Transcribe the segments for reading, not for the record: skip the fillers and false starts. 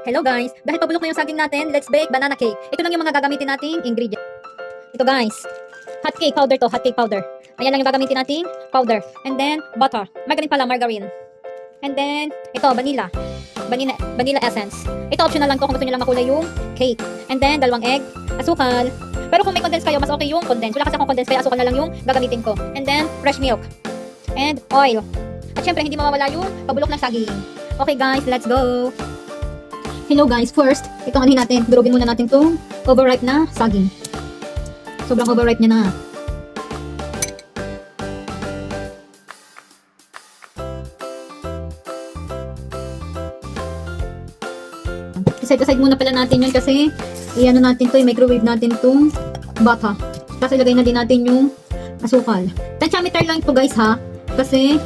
Hello guys! Dahil pabulok na yung saging natin, let's bake banana cake. Ito lang yung mga gagamitin nating ingredient. Ito guys, hot cake powder to, hot cake powder. Ayan lang yung gagamitin nating powder. And then, butter. Margarine pala, margarine. And then, ito, vanilla. Vanilla essence. Ito optional lang to kung gusto nyo lang makulay yung cake. And then, 2 egg, asukal. Pero kung may condense kayo, mas okay yung condense. Wala kasi akong condense, kaya asukal na lang yung gagamitin ko. And then, fresh milk. And oil. At syempre, hindi mawawala yung pabulok ng saging. Okay guys, let's go! Hello guys, first, itong anin natin, durugin muna natin itong overripe na saging. Sobrang overripe niya na. Side-aside muna pala natin yun kasi i-ano natin to, i-microwave natin itong bata. Tapos ilagay na din natin yung asukal. Tensiometer lang ito guys ha, kasi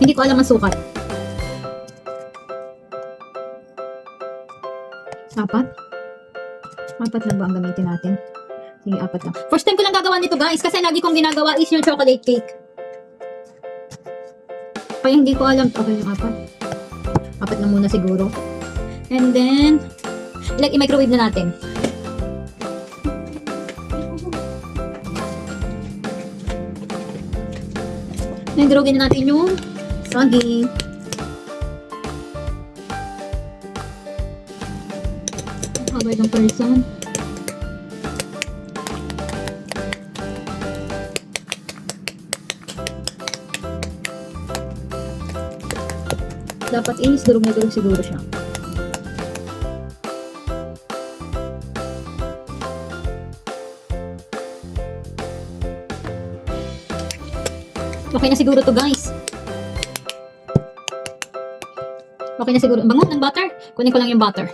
hindi ko alam ang sukat. Apat lang ba ang gamitin natin? Sige, 4 lang. First time ko lang gagawa nito guys, kasi lagi kong ginagawa is yung chocolate cake. Kaya hindi ko alam. Okay yung 4. 4 lang muna siguro. And then, i-microwave na natin. Then, durugin na natin yung saging. Habay ng person. Dapat is durog na durog siguro siya. Okay na siguro to guys. Okay na siguro. Bango ng butter. Kunin ko lang yung butter.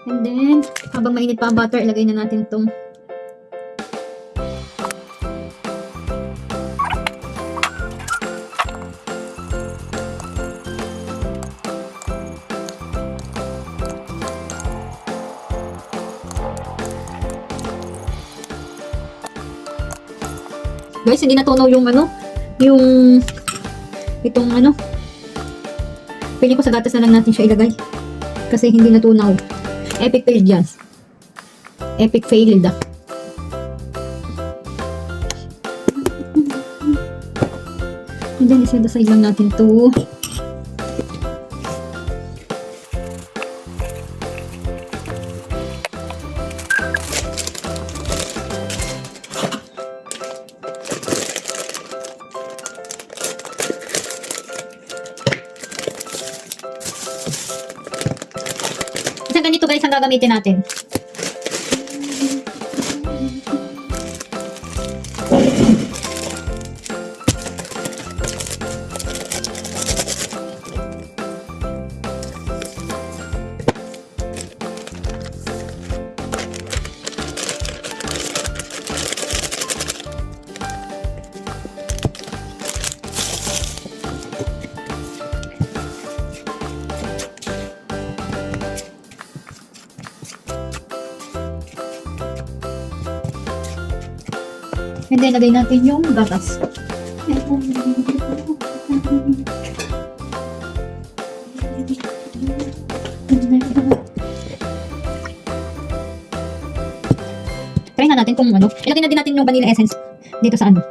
And then, habang mainit pa ang butter, ilagay na natin itong guys, hindi natunaw yung itong piling ko sa gatas na lang natin siya ilagay kasi hindi natunaw. Epic failed yan. Epic failed. And then, isa-dasay lang natin to. Ganito guys ang gagamitin natin. And then, lagay natin yung gatas. Try na natin kung ano. Ilagay na din natin yung vanilla essence dito sa ano.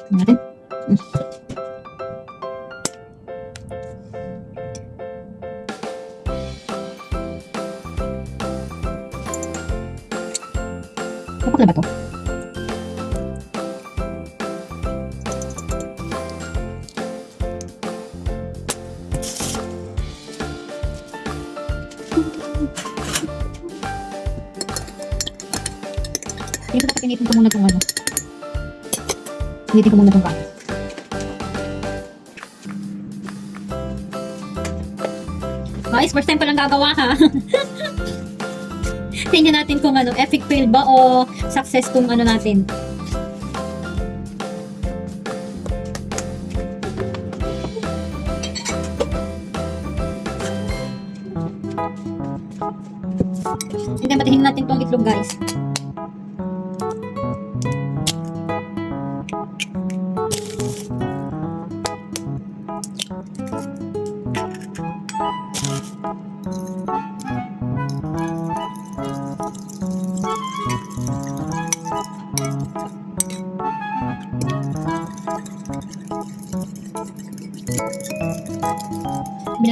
Natin. Kapag na ba to? Dito dapat pinitin ko muna itong ano. Pinitin ko muna itong gatas. Guys, first time ko lang gagawa ha. Tingnan natin kung ano, epic fail ba o success kung ano natin. And then, patihin natin tong itlog guys.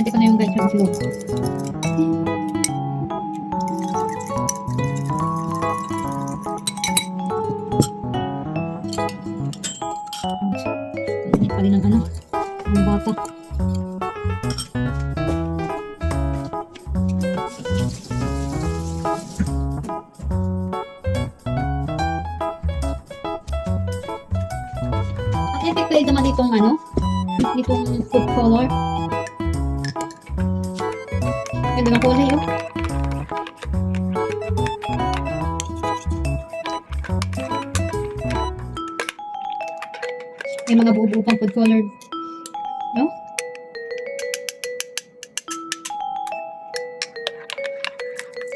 Hinati ko na yung guys yung itlog. Init pa rin ang ano, ang bata. Ang epic fail naman ditong ano, ditong food color. Ganda ng kulay oh. May mga buo-buo pang food color. No?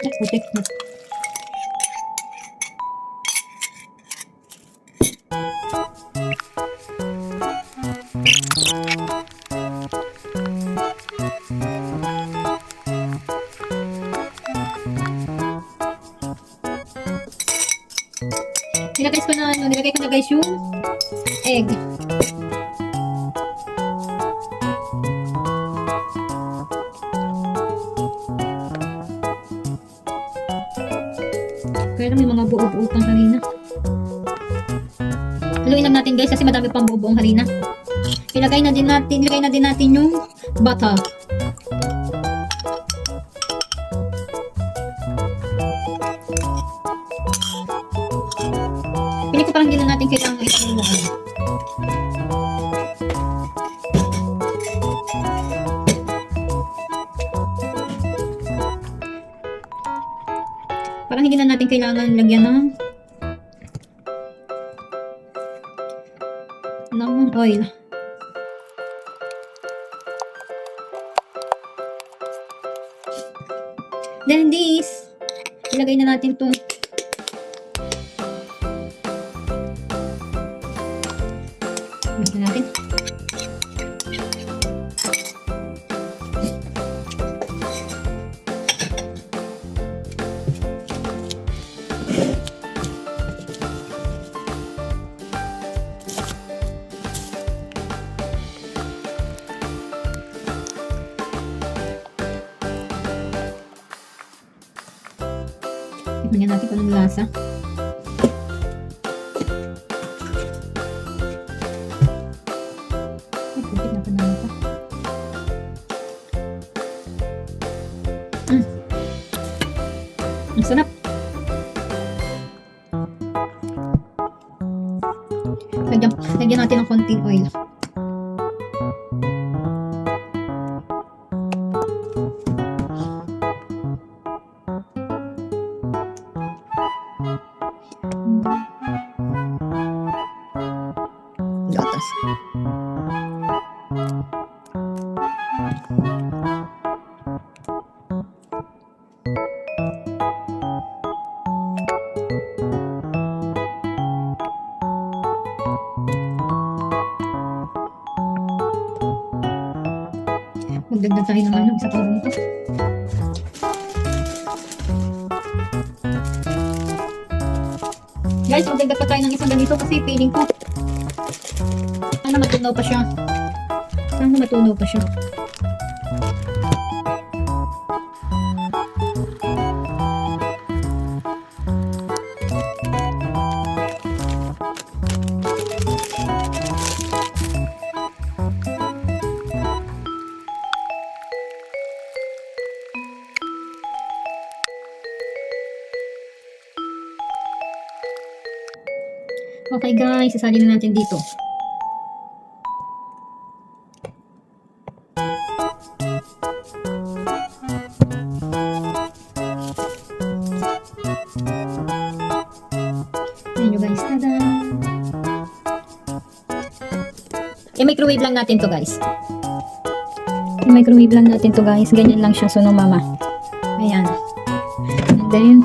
Let's go take it. Nilagay ko na guys yung egg. Kaya lang may mga buo-buo pang harina. Haluin lang natin guys kasi madami pang buo-buong harina. Ilagay na din natin yung butter. Pili ko parang hindi na natin kailangan ilagay mo ano. Parang hindi na natin kailangan lagyan ng oil. Then this, ilagay na natin itong natin. Tignan natin kung anong lasa. Ang sarap. Lagyan natin ng konting oil. Gatas. Magdagdag tayo ng ano, isa pang ganito. Guys, magdagdag pa tayo ng isang ganito kasi feeling ko sana matunaw pa siya. Okay guys, sasali na natin dito. Ayan nyo guys, tada! I-microwave lang natin to guys. I-microwave lang natin to guys. Ganyan lang siya, suno mama. Ayan. And then,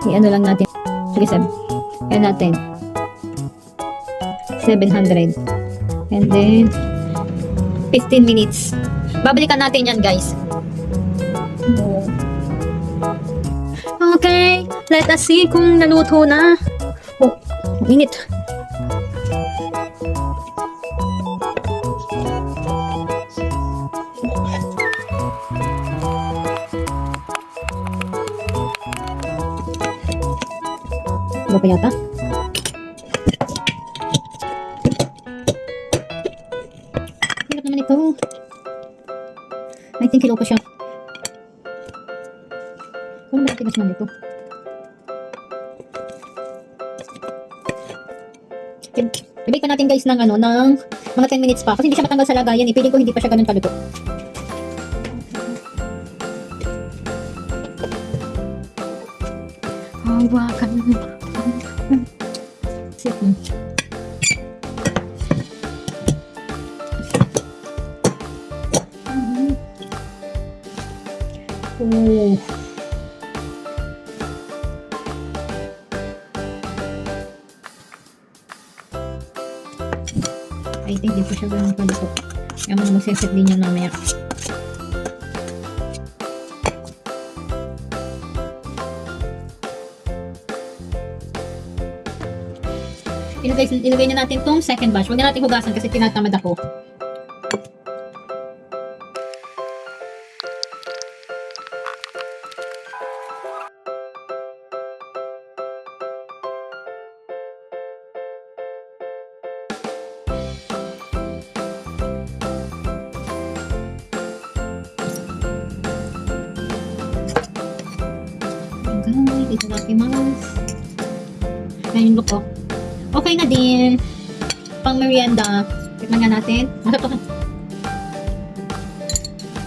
i-ano lang natin. Sige, ayan natin. 700. And then 15 minutes. Babalikan natin yan guys. Okay, let us see kung naluto na. Oh, init. Ano pa yata? Hirap naman ito. I think hilaw pa siya. Kung matigas man ito. I-bake pa natin guys ng ano, ng mga 10 minutes pa. Kasi hindi siya matanggal sa lagayan eh. Piling ko hindi pa siya ganun kaluto. Hawakan mo. Sit mo. Oh. I think di pa siya ganun kaluto. Kaya mga magseset din yan mamaya. Ilagay na natin tong second batch. Huwag na natin hugasan kasi tinatamad ako. Guys, ito natin mouse. Ngayon look oh. Okay na din. Pang merienda. Tikman nga natin. Masarap to.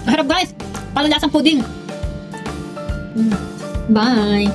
Masarap guys. Palalasang pudding. Bye.